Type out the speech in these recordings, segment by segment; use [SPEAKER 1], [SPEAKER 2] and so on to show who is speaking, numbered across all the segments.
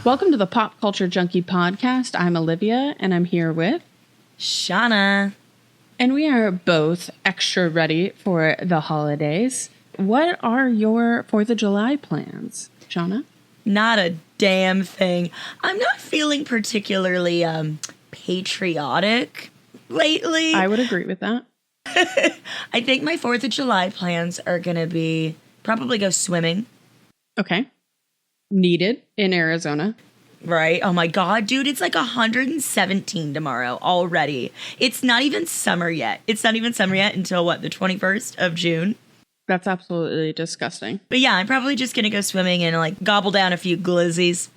[SPEAKER 1] Welcome to the Pop Culture Junkie podcast. I'm Olivia, and I'm here with
[SPEAKER 2] Shauna.
[SPEAKER 1] And we are both extra ready for the holidays. What are your 4th of July plans, Shauna?
[SPEAKER 2] Not a damn thing. I'm not feeling particularly patriotic lately.
[SPEAKER 1] I would agree with that.
[SPEAKER 2] I think my 4th of July plans are going to be probably go swimming.
[SPEAKER 1] Okay. Needed in Arizona.
[SPEAKER 2] Right. Oh my God, dude, it's like 117 tomorrow already. It's not even summer yet. It's not even summer yet until what, the 21st of June?
[SPEAKER 1] That's absolutely disgusting.
[SPEAKER 2] But yeah, I'm probably just going to go swimming and like gobble down a few glizzies.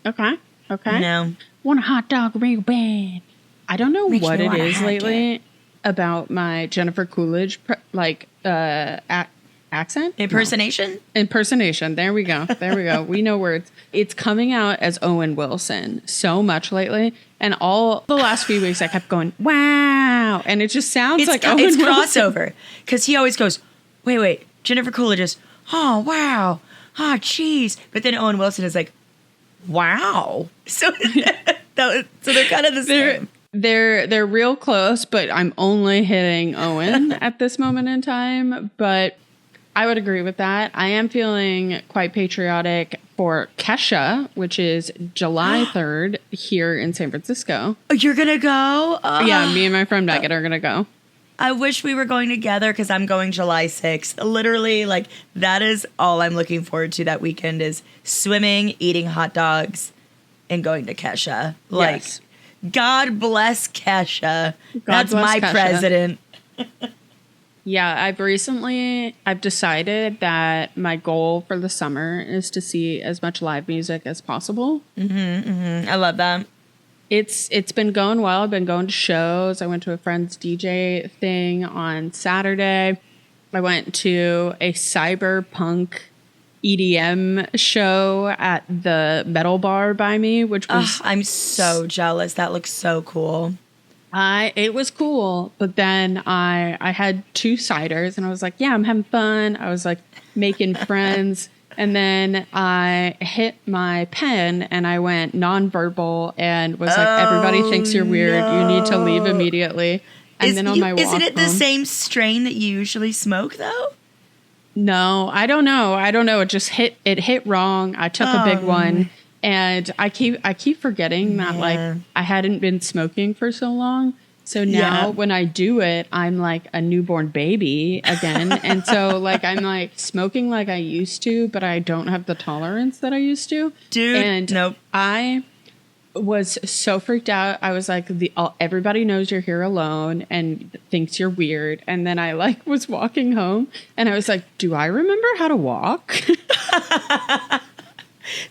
[SPEAKER 1] Okay.
[SPEAKER 2] No.
[SPEAKER 1] Want a hot dog real bad. I don't know what it is lately about my Jennifer Coolidge accent?
[SPEAKER 2] Impersonation?
[SPEAKER 1] No. Impersonation. There we go. We know words. It's coming out as Owen Wilson so much lately. And all the last few weeks I kept going, wow. And it just sounds like Owen Wilson.
[SPEAKER 2] It's crossover. Because he always goes, wait. Jennifer Coolidge is, oh, wow. Oh, geez. But then Owen Wilson is like, wow. So they're kind of the same.
[SPEAKER 1] They're real close, but I'm only hitting Owen at this moment in time. But I would agree with that. I am feeling quite patriotic for Kesha, which is July 3rd here in San Francisco.
[SPEAKER 2] Oh, you're going to go?
[SPEAKER 1] Yeah, me and my friend Megan are going to go.
[SPEAKER 2] I wish we were going together because I'm going July 6th. Literally, like, that is all I'm looking forward to that weekend is swimming, eating hot dogs, and going to Kesha. Like, yes. God bless Kesha. That's my Kesha. President.
[SPEAKER 1] Yeah, I've decided that my goal for the summer is to see as much live music as possible.
[SPEAKER 2] I love that.
[SPEAKER 1] It's been going well. I've been going to shows. I went to a friend's DJ thing on Saturday. I went to a cyberpunk EDM show at the metal bar by me, which was...
[SPEAKER 2] I'm so jealous. That looks so cool.
[SPEAKER 1] It was cool, but then I had 2 ciders and I was like, yeah, I'm having fun. I was like making friends. And then I hit my pen and I went nonverbal and was like, everybody thinks you're weird. No. You need to leave immediately. And then on my walk
[SPEAKER 2] isn't it the
[SPEAKER 1] home,
[SPEAKER 2] same strain that you usually smoke though?
[SPEAKER 1] No, I don't know. It hit wrong. I took a big one. And I keep forgetting that like I hadn't been smoking for so long. So now when I do it, I'm like a newborn baby again. And so like I'm like smoking like I used to, but I don't have the tolerance that I used to.
[SPEAKER 2] Dude,
[SPEAKER 1] and
[SPEAKER 2] nope.
[SPEAKER 1] I was so freaked out. I was like, everybody knows you're here alone and thinks you're weird. And then I like was walking home and I was like, do I remember how to walk?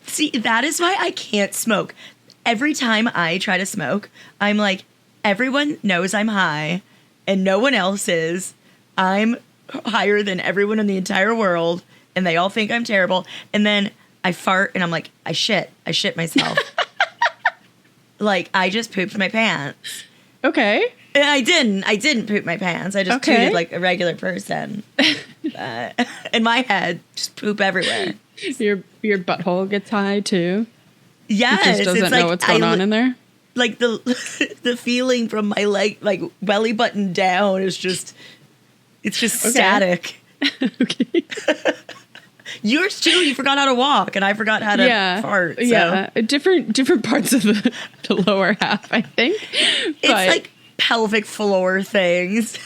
[SPEAKER 2] See, that is why I can't smoke. Every time I try to smoke, I'm like, everyone knows I'm high and no one else is. I'm higher than everyone in the entire world and they all think I'm terrible. And then I fart and I'm like, I shit myself. Like, I just pooped my pants.
[SPEAKER 1] Okay.
[SPEAKER 2] And I didn't poop my pants. I just tooted like a regular person. In my head, just poop everywhere.
[SPEAKER 1] Your butthole gets high too?
[SPEAKER 2] Yes.
[SPEAKER 1] It just doesn't know what's going on in there?
[SPEAKER 2] Like the feeling from my leg, like belly button down is just, it's just static.
[SPEAKER 1] Okay.
[SPEAKER 2] Yours too, you forgot how to walk and I forgot how to fart. So. Yeah,
[SPEAKER 1] different parts of the lower half, I think.
[SPEAKER 2] It's like pelvic floor things.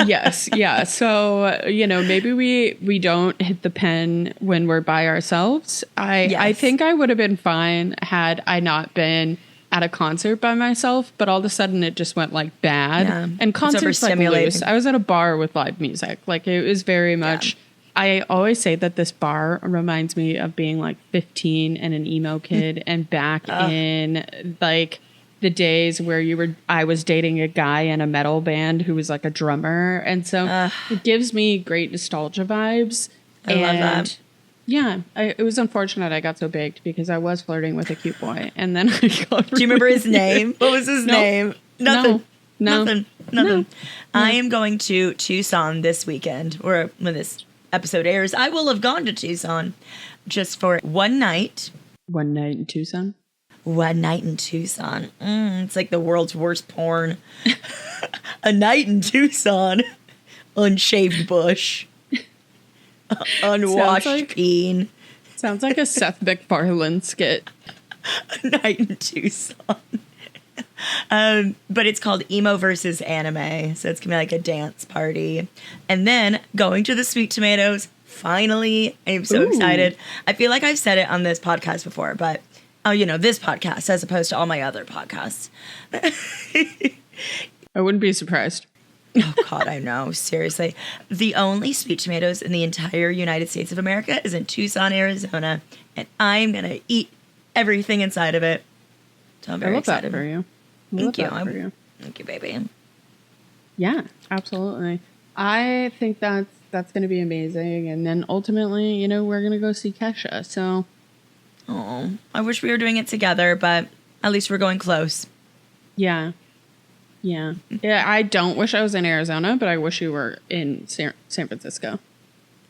[SPEAKER 1] Yes, yeah. So, maybe we don't hit the pen when we're by ourselves. I think I would have been fine had I not been at a concert by myself, but all of a sudden it just went like bad. Yeah. And concerts like loose. I was at a bar with live music. Like it was very much... I always say that this bar reminds me of being like 15 and an emo kid and back in like the days where I was dating a guy in a metal band who was like a drummer. And so it gives me great nostalgia vibes.
[SPEAKER 2] I love that.
[SPEAKER 1] Yeah, it was unfortunate I got so baked because I was flirting with a cute boy. And then I got
[SPEAKER 2] Do you remember his name? What was his name? Nothing.
[SPEAKER 1] No.
[SPEAKER 2] I am going to Tucson this weekend, or when this episode airs, I will have gone to Tucson just for one night.
[SPEAKER 1] One night in Tucson?
[SPEAKER 2] One Night in Tucson. It's like the world's worst porn. A night in Tucson. Unshaved bush. Unwashed peen.
[SPEAKER 1] Sounds like a Seth MacFarlane skit.
[SPEAKER 2] A Night in Tucson. But it's called Emo versus Anime. So it's going to be like a dance party. And then going to the Sweet Tomatoes. Finally, I'm so excited. I feel like I've said it on this podcast before, but, this podcast as opposed to all my other podcasts.
[SPEAKER 1] I wouldn't be surprised.
[SPEAKER 2] Oh, God, I know. Seriously. The only Sweet Tomatoes in the entire United States of America is in Tucson, Arizona. And I'm going to eat everything inside of it. So I'm very excited.
[SPEAKER 1] That for you.
[SPEAKER 2] Thank you. Thank you, baby.
[SPEAKER 1] Yeah, absolutely. I think that's going to be amazing. And then ultimately, we're going to go see Kesha. So.
[SPEAKER 2] Oh, I wish we were doing it together, but at least we're going close.
[SPEAKER 1] Yeah. Yeah. Yeah. I don't wish I was in Arizona, but I wish you were in San Francisco.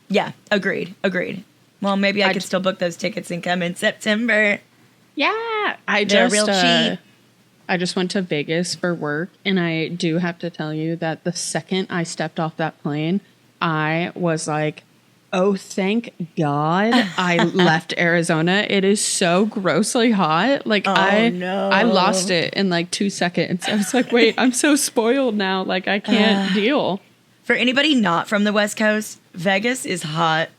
[SPEAKER 2] Yeah. Agreed. Well, maybe I could still book those tickets and come in September.
[SPEAKER 1] Yeah.
[SPEAKER 2] They're real cheap.
[SPEAKER 1] I just went to Vegas for work, and I do have to tell you that the second I stepped off that plane, I was like, oh, thank God I left Arizona. It is so grossly hot. Like, I lost it in like 2 seconds. I was like, wait, I'm so spoiled now. Like, I can't deal.
[SPEAKER 2] For anybody not from the West Coast, Vegas is hot.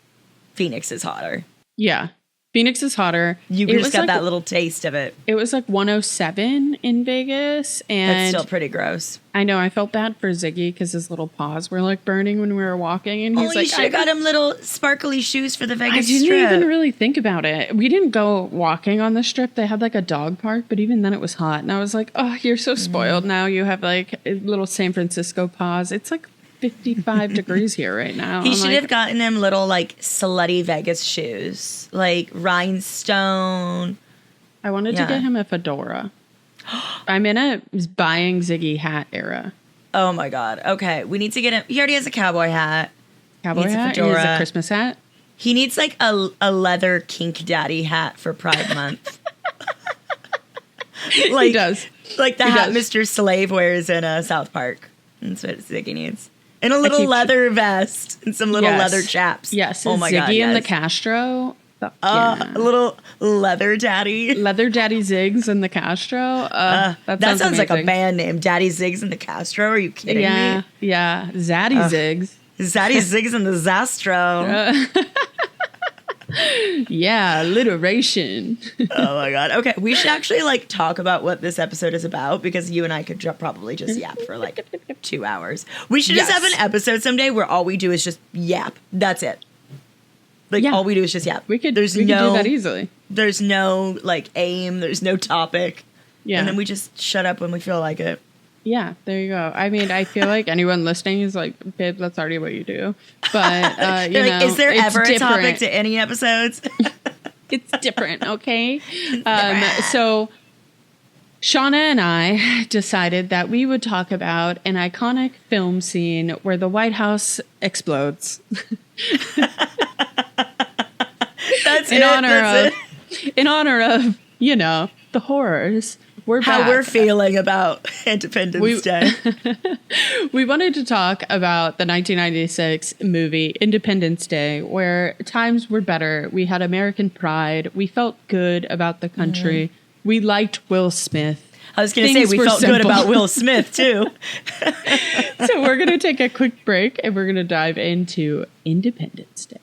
[SPEAKER 2] Phoenix is hotter.
[SPEAKER 1] Yeah. Phoenix is hotter.
[SPEAKER 2] You just got that little taste of it.
[SPEAKER 1] It was like 107 in Vegas. And
[SPEAKER 2] that's still pretty gross.
[SPEAKER 1] I know. I felt bad for Ziggy because his little paws were like burning when we were walking. And he's like,
[SPEAKER 2] you should have got him little sparkly shoes for the Vegas strip.
[SPEAKER 1] I didn't even really think about it. We didn't go walking on the strip. They had like a dog park, but even then it was hot. And I was like, oh, you're so spoiled now. You have like little San Francisco paws. It's like 55 degrees here right now.
[SPEAKER 2] He should have gotten him little like slutty Vegas shoes, like rhinestone.
[SPEAKER 1] I wanted to get him a fedora. I'm in a buying Ziggy hat era.
[SPEAKER 2] Oh my God. Okay. We need to get him. He already has a cowboy hat.
[SPEAKER 1] Cowboy hat? He has a Christmas hat?
[SPEAKER 2] He needs like a leather kink daddy hat for Pride Month.
[SPEAKER 1] Like, he does.
[SPEAKER 2] Like the hat Mr. Slave wears in South Park. That's what Ziggy needs. And a little leather vest and some little leather chaps.
[SPEAKER 1] Yes.
[SPEAKER 2] Oh my
[SPEAKER 1] God. Ziggy and the
[SPEAKER 2] yes.
[SPEAKER 1] Castro.
[SPEAKER 2] A little leather daddy.
[SPEAKER 1] Leather Daddy Ziggs and the Castro.
[SPEAKER 2] That sounds like a band name. Daddy Ziggs and the Castro. Are you kidding me?
[SPEAKER 1] Yeah. Zaddy Ziggs.
[SPEAKER 2] Zaddy Ziggs and the Zastro.
[SPEAKER 1] Yeah, alliteration.
[SPEAKER 2] Oh my God. Okay, we should actually like talk about what this episode is about because you and I could probably just yap for like 2 hours. We should just have an episode someday where all we do is just yap. That's it. Like all we do is just yap.
[SPEAKER 1] We could do that easily.
[SPEAKER 2] There's no like aim. There's no topic. Yeah, and then we just shut up when we feel like it.
[SPEAKER 1] Yeah, there you go. I mean, I feel like anyone listening is like, babe, that's already what you do. But, you know,
[SPEAKER 2] is there ever a topic to any episodes?
[SPEAKER 1] It's different, okay? So Shauna and I decided that we would talk about an iconic film scene where the White House explodes. In honor of, you know, the horrors.
[SPEAKER 2] How we're feeling about Independence Day.
[SPEAKER 1] We wanted to talk about the 1996 movie Independence Day, where times were better. We had American pride. We felt good about the country. We liked Will Smith.
[SPEAKER 2] I was going to say, we felt good about Will Smith, too.
[SPEAKER 1] So we're going to take a quick break, and we're going to dive into Independence Day.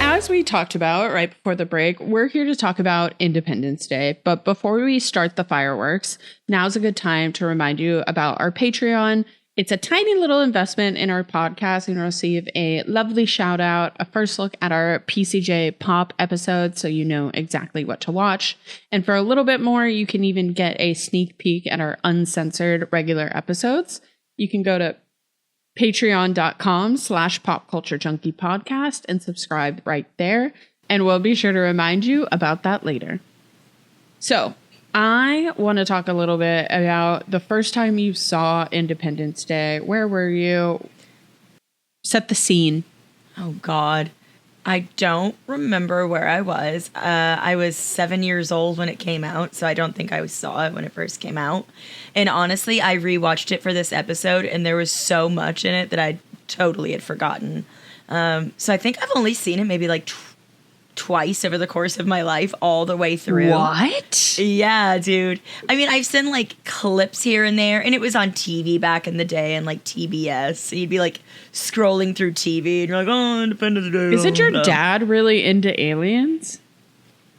[SPEAKER 1] As we talked about right before the break, we're here to talk about Independence Day. But before we start the fireworks, now's a good time to remind you about our Patreon. It's a tiny little investment in our podcast and you'll receive a lovely shout out, a first look at our PCJ Pop episode so you know exactly what to watch. And for a little bit more, you can even get a sneak peek at our uncensored regular episodes. You can go to patreon.com/popculturejunkiepodcast and subscribe right there. And we'll be sure to remind you about that later. So I want to talk a little bit about the first time you saw Independence Day. Where were you? Set the scene.
[SPEAKER 2] Oh, God. I don't remember where I was. I was 7 years old when it came out, so I don't think I saw it when it first came out. And honestly, I rewatched it for this episode, and there was so much in it that I totally had forgotten. So I think I've only seen it maybe like twice over the course of my life, all the way through.
[SPEAKER 1] What?
[SPEAKER 2] Yeah, dude. I mean, I've seen like clips here and there, and it was on TV back in the day, and like TBS. So you'd be like scrolling through TV, and you're like, oh, Independence Day.
[SPEAKER 1] Isn't your dad really into aliens?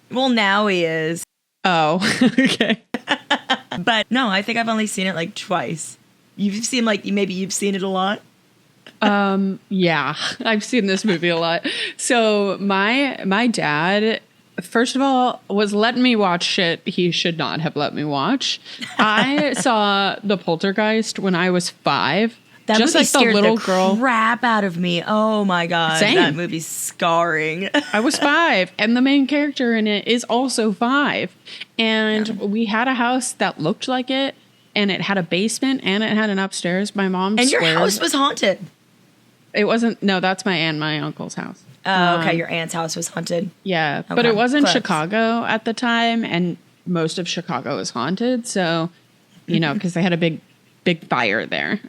[SPEAKER 2] Well, now he is.
[SPEAKER 1] Oh, okay.
[SPEAKER 2] But no, I think I've only seen it like twice. You've seen maybe you've seen it a lot.
[SPEAKER 1] Yeah, I've seen this movie a lot. So my dad, first of all, was letting me watch shit he should not have let me watch. I saw The Poltergeist when I was 5.
[SPEAKER 2] That
[SPEAKER 1] just
[SPEAKER 2] movie
[SPEAKER 1] like
[SPEAKER 2] scared
[SPEAKER 1] the little
[SPEAKER 2] the
[SPEAKER 1] girl.
[SPEAKER 2] crap out of me. Oh my god,
[SPEAKER 1] Same.
[SPEAKER 2] That movie's scarring.
[SPEAKER 1] I was 5, and the main character in it is also 5. And we had a house that looked like it, and it had a basement, and it had an upstairs. My mom
[SPEAKER 2] And
[SPEAKER 1] swears.
[SPEAKER 2] your house was haunted.
[SPEAKER 1] It wasn't. No, that's my aunt and my uncle's house.
[SPEAKER 2] Oh, okay. Your aunt's house was haunted.
[SPEAKER 1] Yeah, but
[SPEAKER 2] Okay,
[SPEAKER 1] it was in
[SPEAKER 2] close.
[SPEAKER 1] Chicago at the time, and most of Chicago is haunted. So, because they had a big fire there.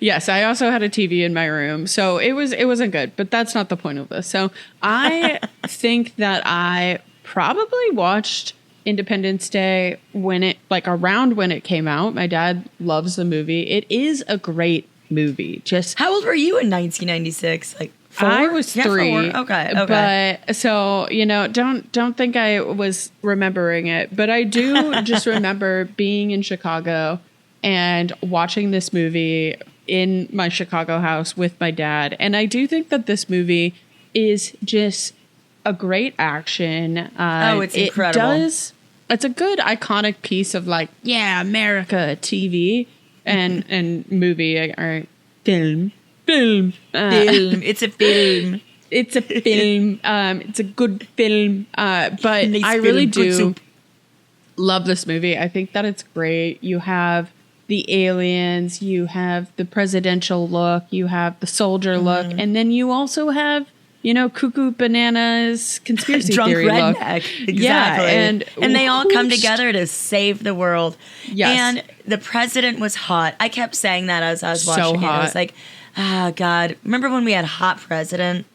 [SPEAKER 1] Yes, I also had a TV in my room, so it wasn't good. But that's not the point of this. So I think that I probably watched Independence Day around when it came out. My dad loves the movie. It is a great movie. Just
[SPEAKER 2] How old were you in 1996? Like 4?
[SPEAKER 1] I was 3.
[SPEAKER 2] 4. Okay.
[SPEAKER 1] But so, don't think I was remembering it, but I do just remember being in Chicago and watching this movie in my Chicago house with my dad. And I do think that this movie is just a great action.
[SPEAKER 2] It's incredible.
[SPEAKER 1] It's a good iconic piece of America TV and movie or film.
[SPEAKER 2] Film. It's a film.
[SPEAKER 1] It's a film. It's a good film. But
[SPEAKER 2] Nice
[SPEAKER 1] I really
[SPEAKER 2] film, good
[SPEAKER 1] do
[SPEAKER 2] soup.
[SPEAKER 1] love this movie. I think that it's great. You have the aliens, you have the presidential look, you have the soldier look, and then you also have, cuckoo bananas conspiracy
[SPEAKER 2] Drunk
[SPEAKER 1] theory look.
[SPEAKER 2] redneck. Exactly.
[SPEAKER 1] Yeah,
[SPEAKER 2] and they all come together to save the world.
[SPEAKER 1] Yes.
[SPEAKER 2] And the president was hot. I kept saying that as I was watching it. I was like, God. Remember when we had hot president?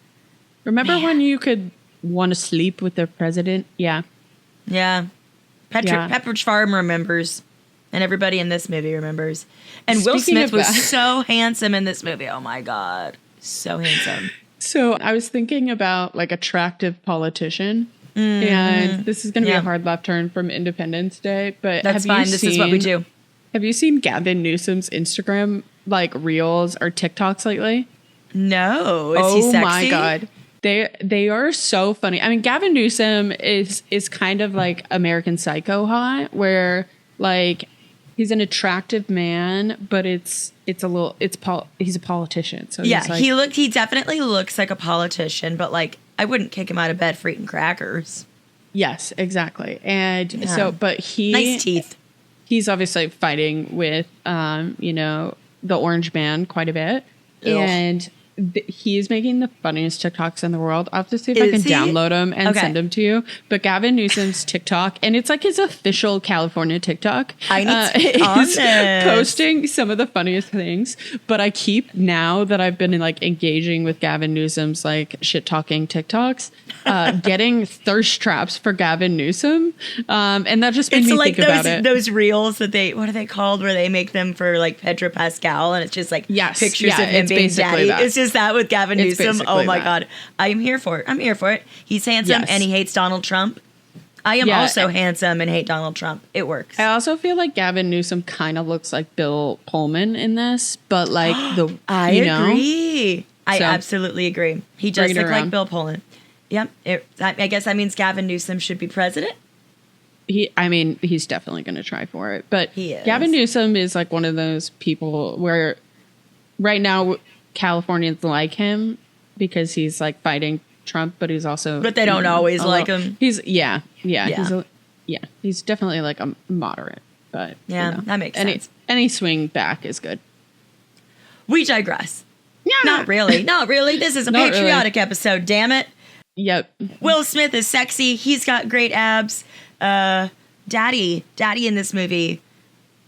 [SPEAKER 1] Remember when you could want to sleep with the president? Yeah.
[SPEAKER 2] Yeah. Pepperidge Farm remembers. And everybody in this movie remembers. And Will
[SPEAKER 1] Speaking
[SPEAKER 2] Smith
[SPEAKER 1] of
[SPEAKER 2] was
[SPEAKER 1] that-
[SPEAKER 2] so handsome in this movie. Oh my God. So handsome.
[SPEAKER 1] So I was thinking about attractive politician. And this is going to be a hard left turn from Independence Day, but
[SPEAKER 2] That's fine. This is what we do.
[SPEAKER 1] Have you seen Gavin Newsom's Instagram reels or TikToks lately?
[SPEAKER 2] No. Is he sexy?
[SPEAKER 1] Oh my God. They are so funny. I mean, Gavin Newsom is kind of like American Psycho hot, where he's an attractive man, but he's a politician. So
[SPEAKER 2] Yeah, he definitely looks like a politician, but I wouldn't kick him out of bed for eating crackers.
[SPEAKER 1] Yes, exactly. And
[SPEAKER 2] Yeah.
[SPEAKER 1] but
[SPEAKER 2] Nice teeth.
[SPEAKER 1] He's obviously fighting with, the Orange Man quite a bit.
[SPEAKER 2] Ugh.
[SPEAKER 1] And he is making the funniest TikToks in the world. I'll have to see if I can
[SPEAKER 2] Is he?
[SPEAKER 1] download them and
[SPEAKER 2] Okay.
[SPEAKER 1] send them to you. But Gavin Newsom's TikTok, and it's his official California TikTok.
[SPEAKER 2] I need to be on
[SPEAKER 1] he's
[SPEAKER 2] this.
[SPEAKER 1] posting some of the funniest things. But I keep, now that I've been engaging with Gavin Newsom's shit talking TikToks, getting thirst traps for Gavin Newsom. And that just made me think about it.
[SPEAKER 2] Those reels that what are they called, where they make them for Pedro Pascal, and it's just
[SPEAKER 1] Yes,
[SPEAKER 2] pictures
[SPEAKER 1] yeah,
[SPEAKER 2] of him
[SPEAKER 1] it's
[SPEAKER 2] being
[SPEAKER 1] basically
[SPEAKER 2] daddy.
[SPEAKER 1] that.
[SPEAKER 2] It's just that with Gavin
[SPEAKER 1] It's
[SPEAKER 2] Newsom. Oh
[SPEAKER 1] basically
[SPEAKER 2] my
[SPEAKER 1] that.
[SPEAKER 2] God. I'm here for it. He's handsome
[SPEAKER 1] Yes.
[SPEAKER 2] and he hates Donald Trump. I am
[SPEAKER 1] Yeah.
[SPEAKER 2] also handsome and hate Donald Trump. It works.
[SPEAKER 1] I also feel like Gavin Newsom kind of looks like Bill Pullman in this, but
[SPEAKER 2] I agree. I
[SPEAKER 1] So,
[SPEAKER 2] absolutely agree. He does
[SPEAKER 1] bring it
[SPEAKER 2] look like
[SPEAKER 1] around.
[SPEAKER 2] Bill Pullman. Yep. I guess that means Gavin Newsom should be president.
[SPEAKER 1] He's definitely going to try for it. But
[SPEAKER 2] He is.
[SPEAKER 1] Gavin Newsom is one of those people where right now Californians like him because he's fighting Trump, but he's also.
[SPEAKER 2] But they don't always like him.
[SPEAKER 1] He's yeah.
[SPEAKER 2] Yeah.
[SPEAKER 1] He's definitely a moderate, but
[SPEAKER 2] Yeah, that makes sense.
[SPEAKER 1] Any swing back is good.
[SPEAKER 2] We digress.
[SPEAKER 1] Yeah.
[SPEAKER 2] Not really. Not really. This is a patriotic episode, damn it.
[SPEAKER 1] Yep.
[SPEAKER 2] Will Smith is sexy. He's got great abs. Daddy in this movie.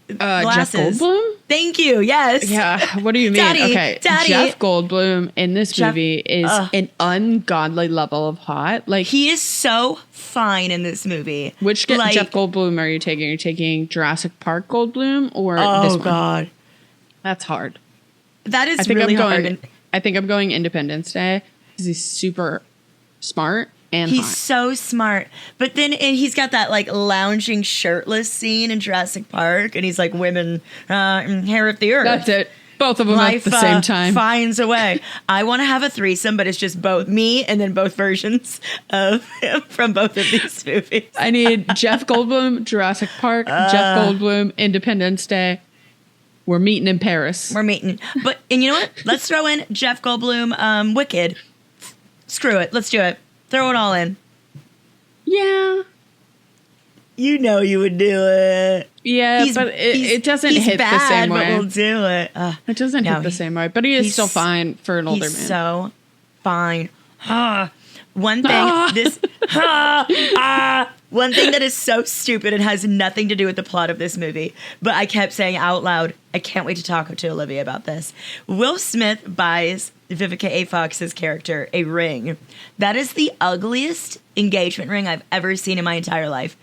[SPEAKER 1] Jeff Goldblum?
[SPEAKER 2] Thank you. Yes.
[SPEAKER 1] Yeah. What do you mean? Okay. Jeff Goldblum in this movie is an ungodly level of hot. Like,
[SPEAKER 2] he is so fine in this movie.
[SPEAKER 1] Which Jeff Goldblum are you taking? Are you taking Jurassic Park Goldblum or this one?
[SPEAKER 2] Oh God,
[SPEAKER 1] that's hard.
[SPEAKER 2] That is really hard.
[SPEAKER 1] I think I'm going Independence Day because he's super smart. And
[SPEAKER 2] he's
[SPEAKER 1] hot.
[SPEAKER 2] So smart. But then he's got that like lounging shirtless scene in Jurassic Park. And he's like, women inherit the earth.
[SPEAKER 1] That's it. Both of them at the same time.
[SPEAKER 2] Finds a way. I want to have a threesome, but it's just both me and then both versions of him from both of these movies.
[SPEAKER 1] I need Jeff Goldblum, Jurassic Park, Jeff Goldblum, Independence Day. We're meeting in Paris.
[SPEAKER 2] We're meeting. And you know what? Let's throw in Jeff Goldblum, Wicked. Screw it. Let's do it. Throw it all in.
[SPEAKER 1] Yeah.
[SPEAKER 2] You know you would do it.
[SPEAKER 1] Yeah, but it doesn't hit the same way.
[SPEAKER 2] But we'll do it.
[SPEAKER 1] It doesn't hit the same way, but he is still fine for an older man.
[SPEAKER 2] He's so fine. One thing, one thing that is so stupid and has nothing to do with the plot of this movie, but I kept saying out loud, I can't wait to talk to Olivia about this. Will Smith buys Vivica A. Fox's character a ring. That is the ugliest engagement ring I've ever seen in my entire life.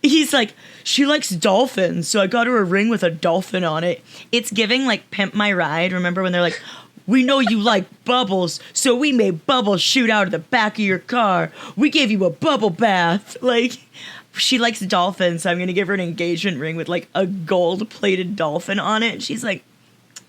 [SPEAKER 2] He's like, she likes dolphins, so I got her a ring with a dolphin on it. It's giving like Pimp My Ride. Remember when they're like, we know you like bubbles, so we made bubbles shoot out of the back of your car. We gave you a bubble bath. Like, she likes dolphins, so I'm going to give her an engagement ring with like a gold-plated dolphin on it. She's like,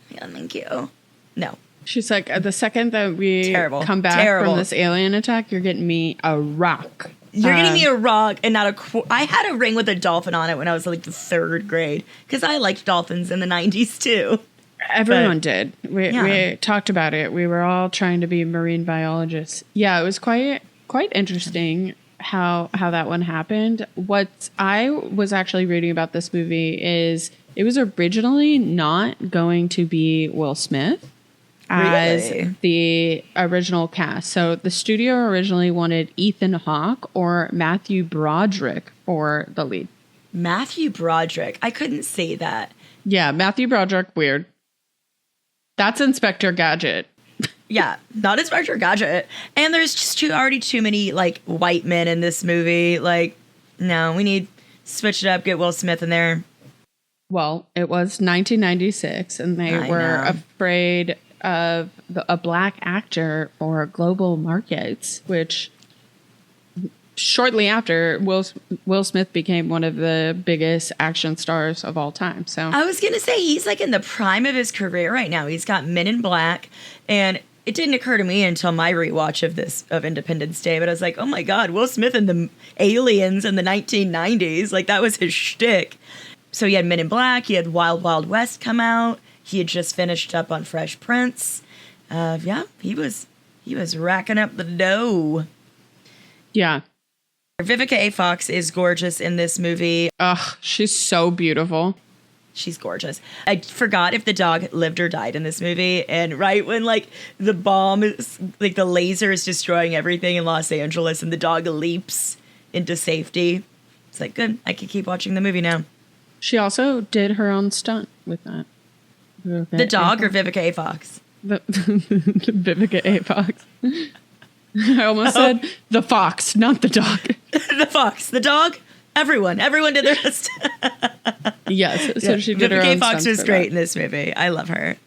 [SPEAKER 2] yeah, thank you. No.
[SPEAKER 1] She's like, the second that we come back from this alien attack, you're getting me a rock.
[SPEAKER 2] You're getting me a rock and not I had a ring with a dolphin on it when I was like the 3rd grade because I liked dolphins in the 90s too.
[SPEAKER 1] Everyone did. We talked about it. We were all trying to be marine biologists. Yeah, it was quite interesting how that one happened. What I was actually reading about this movie is it was originally not going to be Will Smith as the original cast. So the studio originally wanted Ethan Hawke or Matthew Broderick for the lead.
[SPEAKER 2] Matthew Broderick. I couldn't say that.
[SPEAKER 1] Yeah, Matthew Broderick, weird. That's Inspector Gadget.
[SPEAKER 2] Yeah, not Inspector Gadget. And there's just already too many like white men in this movie. Like, no, we need switch it up, get Will Smith in there.
[SPEAKER 1] Well, it was 1996 and they were afraid of a black actor for global markets, which shortly after Will Smith became one of the biggest action stars of all time. So
[SPEAKER 2] I was gonna say he's like in the prime of his career right now. He's got Men in Black, and it didn't occur to me until my rewatch of Independence Day. But I was like, oh my God, Will Smith and the aliens in the 1990s, like that was his shtick. So he had Men in Black, he had Wild Wild West come out. He had just finished up on Fresh Prince. He was racking up the dough.
[SPEAKER 1] Yeah.
[SPEAKER 2] Vivica A. Fox is gorgeous in this movie.
[SPEAKER 1] Ugh, she's so beautiful.
[SPEAKER 2] She's gorgeous. I forgot if the dog lived or died in this movie. And right when like the bomb is like the laser is destroying everything in Los Angeles and the dog leaps into safety. It's like, good. I can keep watching the movie now.
[SPEAKER 1] She also did her own stunt with that.
[SPEAKER 2] The dog or Vivica A. Fox?
[SPEAKER 1] Vivica A. Fox. I almost said the fox, not the dog.
[SPEAKER 2] The fox, the dog, everyone did their best.
[SPEAKER 1] Yes, so she did her own
[SPEAKER 2] Vivica A. Fox was great
[SPEAKER 1] that.
[SPEAKER 2] in this movie. I love her.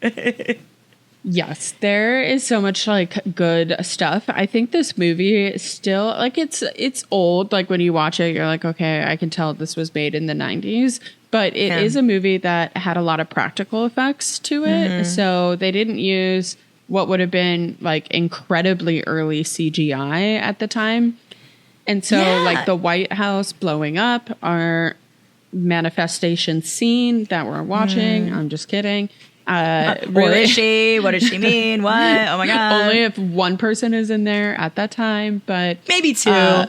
[SPEAKER 1] Yes, there is so much like good stuff. I think this movie is still like it's old. Like when you watch it, you're like, okay, I can tell this was made in the 90s. But it is a movie that had a lot of practical effects to it. Mm-hmm. So they didn't use what would have been like incredibly early CGI at the time. And so like the White House blowing up, our manifestation scene that we're watching, I'm just kidding.
[SPEAKER 2] Where is she? What does she mean? What? Oh my God.
[SPEAKER 1] Only if one person is in there at that time, but
[SPEAKER 2] maybe two.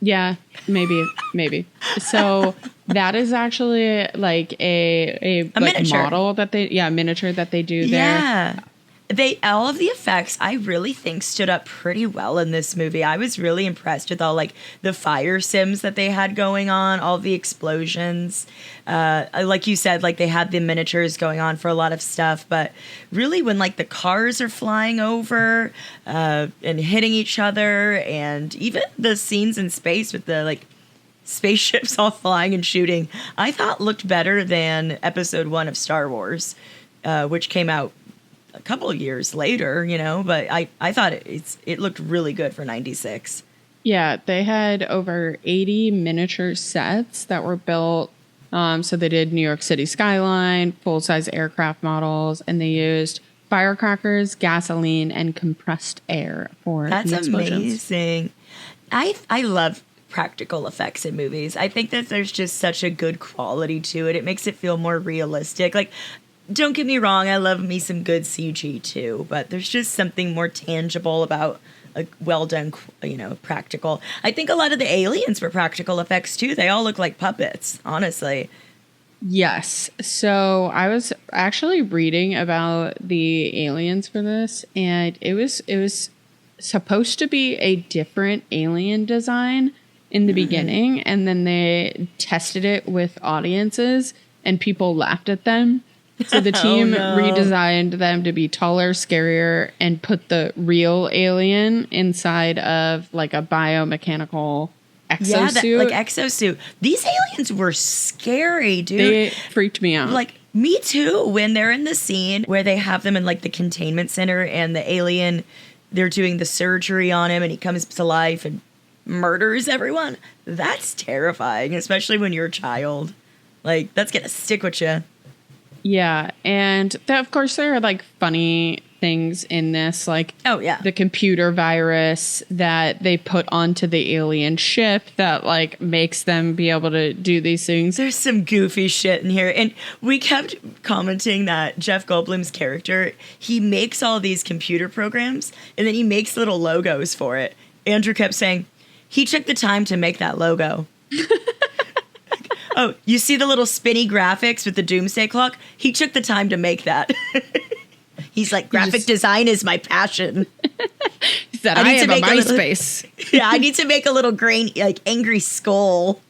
[SPEAKER 1] Yeah, maybe. So that is actually like a like
[SPEAKER 2] miniature.
[SPEAKER 1] model that miniature that they do there.
[SPEAKER 2] Yeah. all of the effects I really think stood up pretty well in this movie. I was really impressed with all like the fire sims that they had going on, all the explosions. Like you said, like they had the miniatures going on for a lot of stuff, but really when like the cars are flying over and hitting each other, and even the scenes in space with the like spaceships all flying and shooting, I thought looked better than episode 1 of Star Wars, which came out a couple of years later, but I thought it looked really good for 96.
[SPEAKER 1] Yeah, they had over 80 miniature sets that were built. So they did New York City skyline, full-size aircraft models, and they used firecrackers, gasoline, and compressed air for
[SPEAKER 2] That's
[SPEAKER 1] the explosions.
[SPEAKER 2] Amazing. I love practical effects in movies. I think that there's just such a good quality to it. It makes it feel more realistic. Like, don't get me wrong, I love me some good CG too, but there's just something more tangible about a well done, practical. I think a lot of the aliens were practical effects too. They all look like puppets, honestly.
[SPEAKER 1] Yes. So I was actually reading about the aliens for this, and it was supposed to be a different alien design in the beginning, and then they tested it with audiences, and people laughed at them. So the team redesigned them to be taller, scarier, and put the real alien inside of like a biomechanical exosuit.
[SPEAKER 2] Yeah, like exosuit. These aliens were scary, dude.
[SPEAKER 1] They freaked me out.
[SPEAKER 2] Like, me too. When they're in the scene where they have them in like the containment center and the alien, they're doing the surgery on him and he comes to life and murders everyone. That's terrifying, especially when you're a child. Like, that's gonna stick with you.
[SPEAKER 1] Yeah, and of course there are like funny things in this, like the computer virus that they put onto the alien ship that like makes them be able to do these things.
[SPEAKER 2] There's some goofy shit in here, and we kept commenting that Jeff Goldblum's character, he makes all these computer programs and then he makes little logos for it. Andrew kept saying he took the time to make that logo. Oh, you see the little spinny graphics with the doomsday clock? He took the time to make that. He's like, graphic design is my passion.
[SPEAKER 1] He said, I have a MySpace.
[SPEAKER 2] Yeah, I need to make a little angry skull.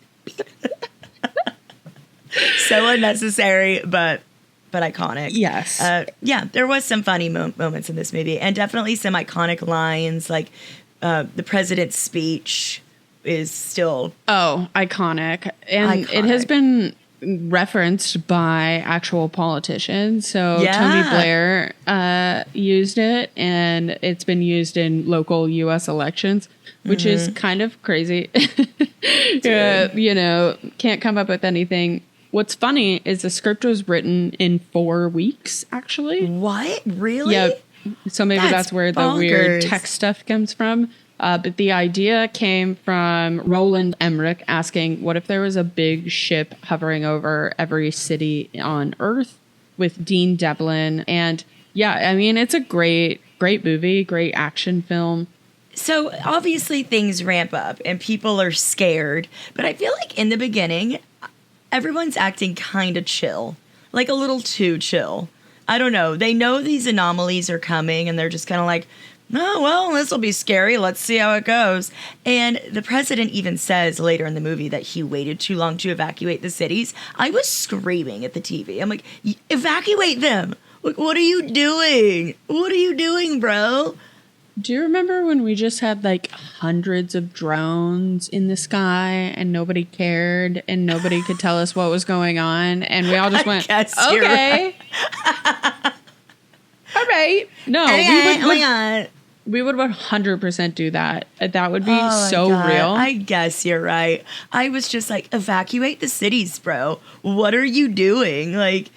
[SPEAKER 2] So unnecessary, but iconic.
[SPEAKER 1] Yes.
[SPEAKER 2] Yeah, there was some funny moments in this movie, and definitely some iconic lines, like the president's speech is still
[SPEAKER 1] iconic, and it has been referenced by actual politicians. So Tony Blair used it, and it's been used in local U.S. elections, which is kind of crazy. Can't come up with anything. What's funny is the script was written in 4 weeks, actually.
[SPEAKER 2] What? Really?
[SPEAKER 1] Yep. So maybe that's where the weird tech stuff comes from. But the idea came from Roland Emmerich asking, what if there was a big ship hovering over every city on Earth with Dean Devlin? And yeah, I mean, it's a great movie, great action film.
[SPEAKER 2] So obviously things ramp up and people are scared. But I feel like in the beginning, everyone's acting kind of chill, like a little too chill. I don't know. They know these anomalies are coming and they're just kind of like, oh, well, this will be scary. Let's see how it goes. And the president even says later in the movie that he waited too long to evacuate the cities. I was screaming at the TV. I'm like, evacuate them. What are you doing? What are you doing, bro?
[SPEAKER 1] Do you remember when we just had like hundreds of drones in the sky and nobody cared and nobody could tell us what was going on? And we all just went, okay. Right. All right. No, we would 100% do that. That would be so real.
[SPEAKER 2] I guess you're right. I was just like, evacuate the cities, bro. What are you doing? Like,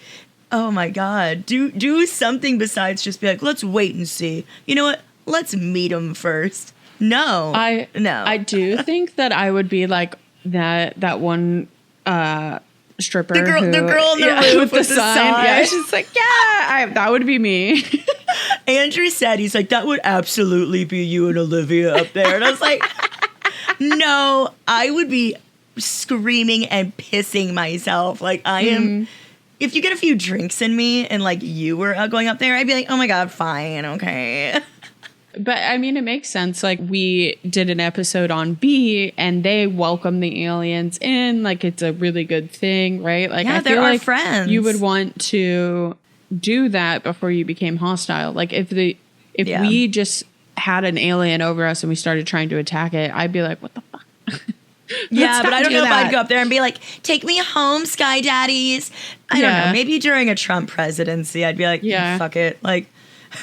[SPEAKER 2] oh my God. Do something besides just be like, let's wait and see. You know what? Let's meet them first. No. I do think that I would be like that one stripper. The girl on the roof with the sign.
[SPEAKER 1] Yeah, she's like, that would be me.
[SPEAKER 2] Andrew said, he's like, that would absolutely be you and Olivia up there. And I was like, no, I would be screaming and pissing myself. Like, I am, if you get a few drinks in me and like you were going up there, I'd be like, oh my God, fine, okay.
[SPEAKER 1] But I mean, it makes sense. Like, we did an episode on B and they welcome the aliens in. Like, it's a really good thing, right? Like,
[SPEAKER 2] yeah,
[SPEAKER 1] I
[SPEAKER 2] they're
[SPEAKER 1] feel
[SPEAKER 2] our
[SPEAKER 1] like
[SPEAKER 2] friends.
[SPEAKER 1] you would want to do that before you became hostile. Like, if we just had an alien over us and we started trying to attack it, I'd be like, what the fuck?
[SPEAKER 2] Yeah, but I don't know if I'd go up there and be like, take me home, Sky Daddies. I don't know. Maybe during a Trump presidency, I'd be like, fuck it. Like,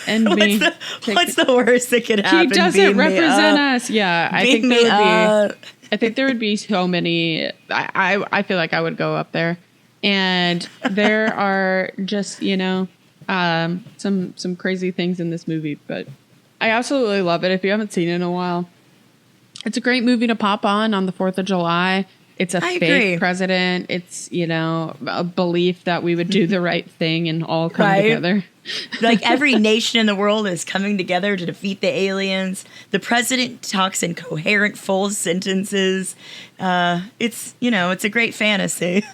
[SPEAKER 1] and
[SPEAKER 2] what's the worst that could happen?
[SPEAKER 1] He doesn't represent us. Yeah, I think there would be so many. I feel like I would go up there, and there are just some crazy things in this movie, but I absolutely love it. If you haven't seen it in a while, it's a great movie to pop on the 4th of July. It's a fake president. It's, a belief that we would do the right thing and all come together.
[SPEAKER 2] Like, every nation in the world is coming together to defeat the aliens. The president talks in coherent, full sentences. It's a great fantasy.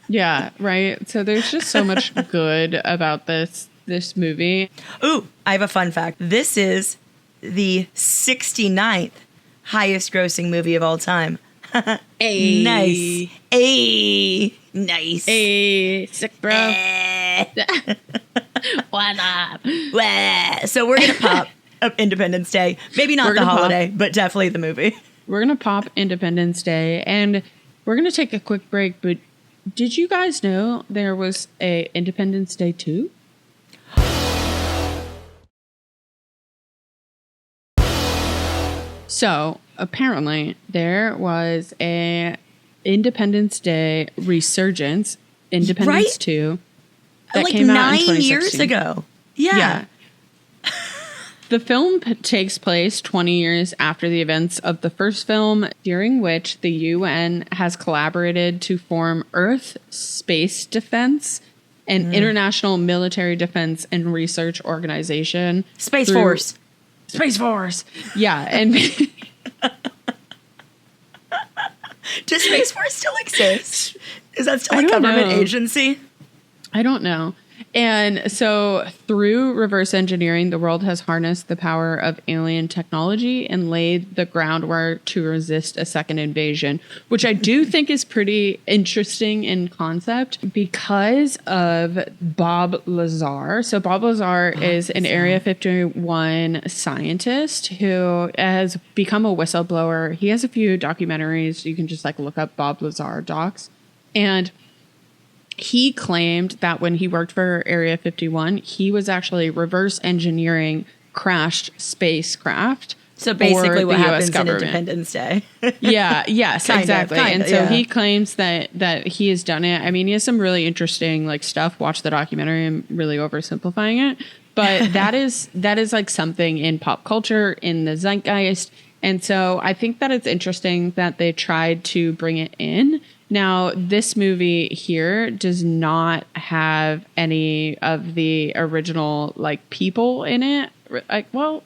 [SPEAKER 1] Yeah, right. So there's just so much good about this movie.
[SPEAKER 2] Ooh, I have a fun fact. This is the 69th highest grossing movie of all time.
[SPEAKER 1] Hey.
[SPEAKER 2] Nice. Hey. Nice.
[SPEAKER 1] Hey. Sick, bro. What up?
[SPEAKER 2] So we're going to pop up Independence Day. Maybe not the holiday, but definitely the movie.
[SPEAKER 1] We're going to pop Independence Day, and we're going to take a quick break, but did you guys know there was a Independence Day 2? So apparently there was a Independence Day resurgence, Independence 2, that
[SPEAKER 2] like
[SPEAKER 1] came out
[SPEAKER 2] 9
[SPEAKER 1] in 2016.
[SPEAKER 2] years ago. Yeah.
[SPEAKER 1] The film takes place 20 years after the events of the first film, during which the UN has collaborated to form Earth Space Defense, an international military defense and research organization.
[SPEAKER 2] Space Force.
[SPEAKER 1] Yeah. And
[SPEAKER 2] does Space Force still exist? Is that still a government agency?
[SPEAKER 1] I don't know. And so through reverse engineering, the world has harnessed the power of alien technology and laid the groundwork to resist a second invasion, which I do think is pretty interesting in concept because of Bob Lazar. So Bob Lazar is an Area 51 scientist who has become a whistleblower. He has a few documentaries. You can just look up Bob Lazar docs. And he claimed that when he worked for Area 51, he was actually reverse engineering crashed spacecraft.
[SPEAKER 2] So basically what happens in Independence Day.
[SPEAKER 1] Yes, exactly. And so he claims that he has done it. I mean, he has some really interesting stuff. Watch the documentary. I'm really oversimplifying it. But that is something in pop culture, in the zeitgeist. And so I think that it's interesting that they tried to bring it in. Now, this movie here does not have any of the original people in it. Well,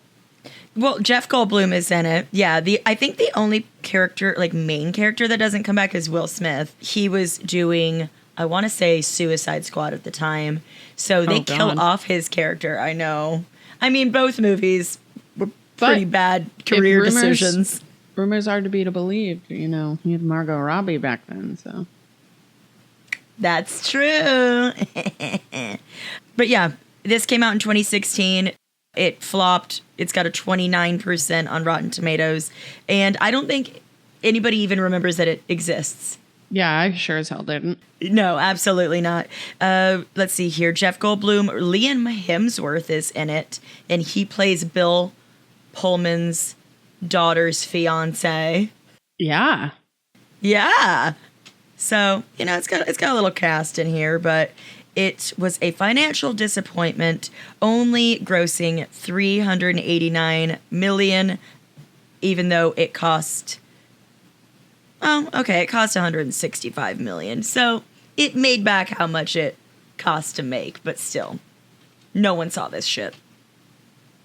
[SPEAKER 2] Jeff Goldblum is in it. Yeah, I think the only character, main character that doesn't come back is Will Smith. He was doing, I want to say, Suicide Squad at the time. So they kill off his character. I know. I mean, both movies were pretty bad career decisions.
[SPEAKER 1] Rumors are to be believed. He had Margot Robbie back then, so.
[SPEAKER 2] That's true. But yeah, this came out in 2016. It flopped. It's got a 29% on Rotten Tomatoes. And I don't think anybody even remembers that it exists.
[SPEAKER 1] Yeah, I sure as hell didn't.
[SPEAKER 2] No, absolutely not. Let's see here. Jeff Goldblum, Liam Hemsworth is in it. And he plays Bill Pullman's daughter's fiance.
[SPEAKER 1] Yeah.
[SPEAKER 2] So, it's got a little cast in here, but it was a financial disappointment, only grossing $389 million, even though it cost it cost $165 million. So it made back how much it cost to make, but still, no one saw this shit.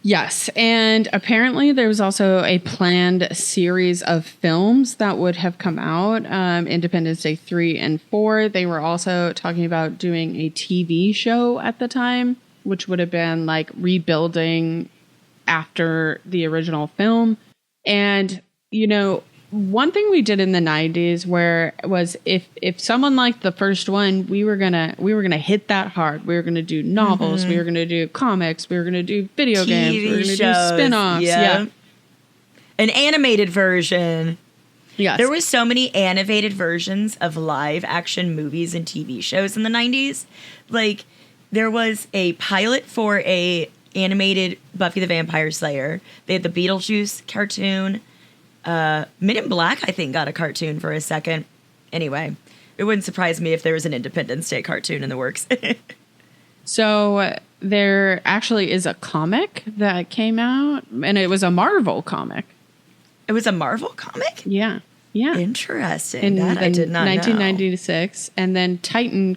[SPEAKER 1] Yes. And apparently there was also a planned series of films that would have come out, Independence Day 3 and 4. They were also talking about doing a TV show at the time, which would have been like rebuilding after the original film. And, you know, one thing we did in the 90s where was if someone liked the first one, we were gonna hit that hard. We were gonna do novels, we were gonna do comics, we were gonna do video games, we were gonna do spin-offs. Yeah.
[SPEAKER 2] An animated version.
[SPEAKER 1] Yes.
[SPEAKER 2] There was so many animated versions of live action movies and TV shows in the 90s. Like, there was a pilot for a animated Buffy the Vampire Slayer. They had the Beetlejuice cartoon. Men in Black, I think, got a cartoon for a second. Anyway, it wouldn't surprise me if there was an Independence Day cartoon in the works.
[SPEAKER 1] So there actually is a comic that came out, and it was a Marvel comic.
[SPEAKER 2] It was a Marvel comic?
[SPEAKER 1] Yeah. Yeah.
[SPEAKER 2] Interesting. That I did not
[SPEAKER 1] 1996.
[SPEAKER 2] know.
[SPEAKER 1] And then Titan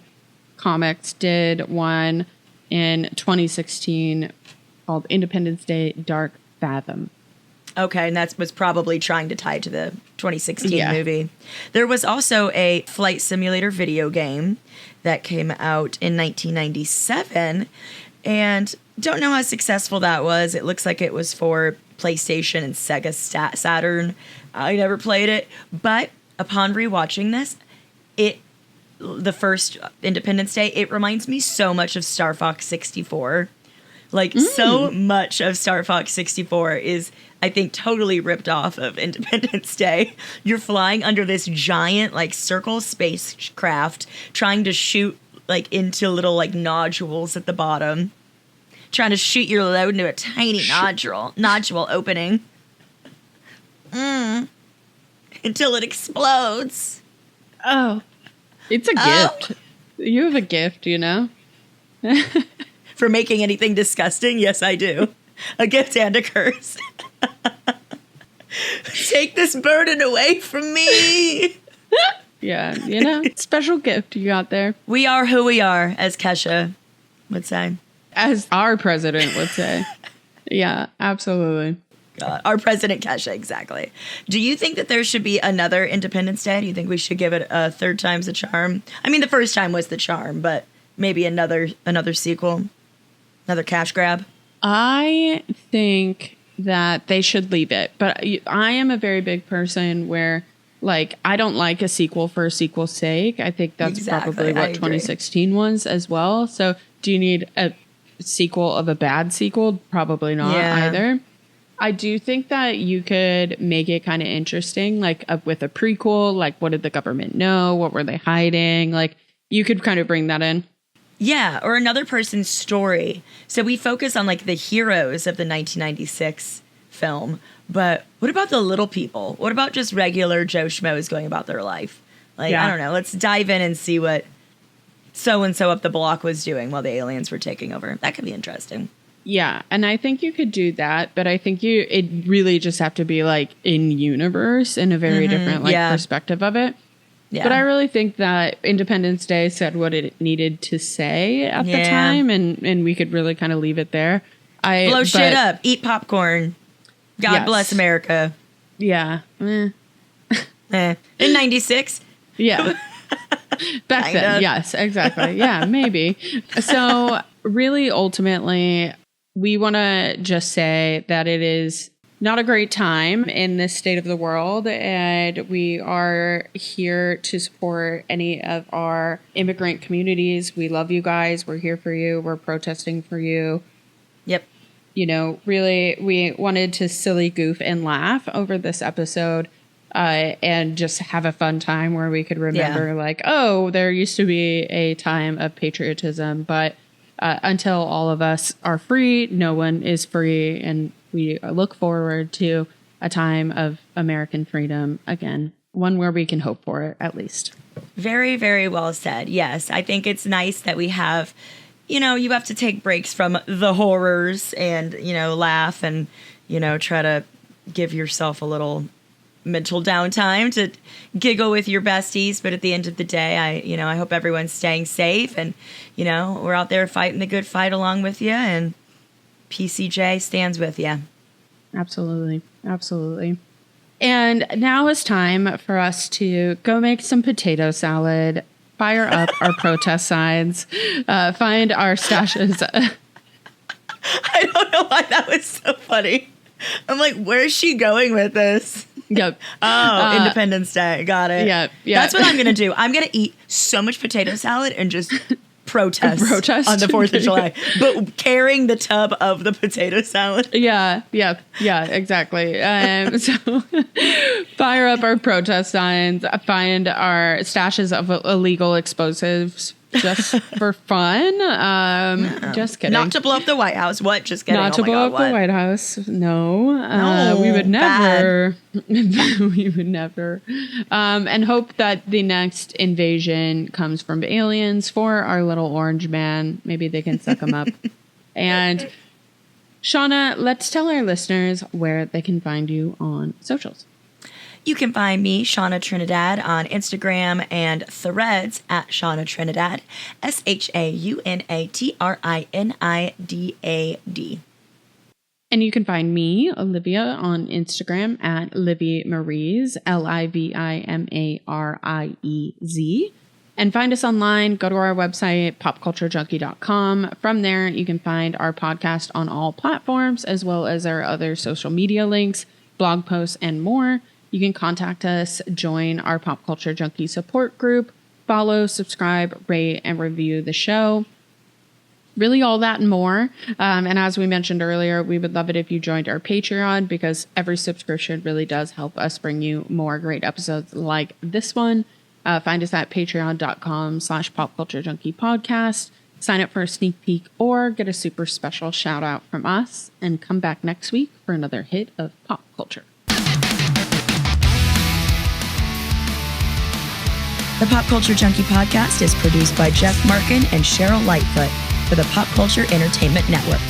[SPEAKER 1] Comics did one in 2016 called Independence Day Dark Fathom.
[SPEAKER 2] Okay, and that was probably trying to tie to the 2016 movie. There was also a flight simulator video game that came out in 1997, and don't know how successful that was. It looks like it was for PlayStation and Sega Saturn. I never played it, but upon rewatching this, the first Independence Day, it reminds me so much of Star Fox 64. Like, so much of Star Fox 64 is, I think, totally ripped off of Independence Day. You're flying under this giant, like, circle spacecraft, trying to shoot, like, into little, like, nodules at the bottom. Trying to shoot your load into a tiny nodule opening. Until it explodes.
[SPEAKER 1] Oh. It's a gift. You have a gift, you know?
[SPEAKER 2] For making anything disgusting? Yes, I do. A gift and a curse. Take this burden away from me.
[SPEAKER 1] Yeah, you know, special gift you got there.
[SPEAKER 2] We are who we are, as Kesha would say.
[SPEAKER 1] As our president would say. Yeah, absolutely.
[SPEAKER 2] God, our president Kesha, exactly. Do you think that there should be another Independence Day? Do you think we should give it a third time's the charm? I mean, the first time was the charm, but maybe another sequel, another cash grab.
[SPEAKER 1] I think that they should leave it, but I am a very big person where, like, I don't like a sequel for a sequel's sake. I think that's probably what 2016 was as well. So, do you need a sequel of a bad sequel? Probably not either. I do think that you could make it kind of interesting, like with a prequel, like what did the government know? What were they hiding? Like you could kind of bring that in.
[SPEAKER 2] Yeah, or another person's story. So we focus on like the heroes of the 1996 film, but what about the little people? What about just regular Joe Schmoes going about their life? Like, I don't know, let's dive in and see what so-and-so up the block was doing while the aliens were taking over. That could be interesting.
[SPEAKER 1] Yeah, and I think you could do that, but I think it really just have to be like in universe in a very different perspective of it. Yeah. But I really think that Independence Day said what it needed to say at the time, and we could really kind of leave it there.
[SPEAKER 2] Blow shit up, eat popcorn. God bless America.
[SPEAKER 1] Yeah.
[SPEAKER 2] In 96?
[SPEAKER 1] Yeah. Back then, yes, exactly. Yeah, maybe. So really, ultimately, we want to just say that it is not a great time in this state of the world, and we are here to support any of our immigrant communities. We love you guys. We're here for you. We're protesting for you.
[SPEAKER 2] Yep.
[SPEAKER 1] You know, really, we wanted to silly goof and laugh over this episode and just have a fun time where we could remember like, oh, there used to be a time of patriotism, but until all of us are free, no one is free. And we look forward to a time of American freedom again, one where we can hope for it, at least.
[SPEAKER 2] Very, very well said. Yes, I think it's nice that we have, you know, you have to take breaks from the horrors and, you know, laugh and, you know, try to give yourself a little mental downtime to giggle with your besties. But at the end of the day, I hope everyone's staying safe and, you know, we're out there fighting the good fight along with you. And PCJ stands with you.
[SPEAKER 1] Absolutely. Absolutely. And now it's time for us to go make some potato salad, fire up our protest signs, find our stashes.
[SPEAKER 2] I don't know why that was so funny. I'm like, where's she going with this?
[SPEAKER 1] Yep.
[SPEAKER 2] Oh, Independence Day. Got it.
[SPEAKER 1] Yeah.
[SPEAKER 2] That's what I'm going to do. I'm going to eat so much potato salad and just protest on the 4th of July, but carrying the tub of the potato salad.
[SPEAKER 1] Yeah, exactly. So fire up our protest signs, find our stashes of illegal explosives just for fun. Just kidding.
[SPEAKER 2] Not to blow up the White House. What? Just kidding.
[SPEAKER 1] Not to blow up the White House. No, we would never. We would never. And hope that the next invasion comes from aliens for our little orange man. Maybe they can suck him up. And Shauna, let's tell our listeners where they can find you on socials.
[SPEAKER 2] You can find me, Shauna Trinidad, on Instagram and Threads at Shauna Trinidad, ShaunaTrinidad.
[SPEAKER 1] And you can find me, Olivia, on Instagram at Livy Maries, LIVIMARIEZ. And find us online. Go to our website, popculturejunkie.com. From there, you can find our podcast on all platforms, as well as our other social media links, blog posts, and more. You can contact us, join our Pop Culture Junkie support group, follow, subscribe, rate, and review the show. Really all that and more. And as we mentioned earlier, we would love it if you joined our Patreon, because every subscription really does help us bring you more great episodes like this one. Find us at patreon.com/popculturejunkiepodcast. Sign up for a sneak peek or get a super special shout out from us, and come back next week for another hit of pop culture.
[SPEAKER 2] The Pop Culture Junkie podcast is produced by Jeff Markin and Cheryl Lightfoot for the Pop Culture Entertainment Network.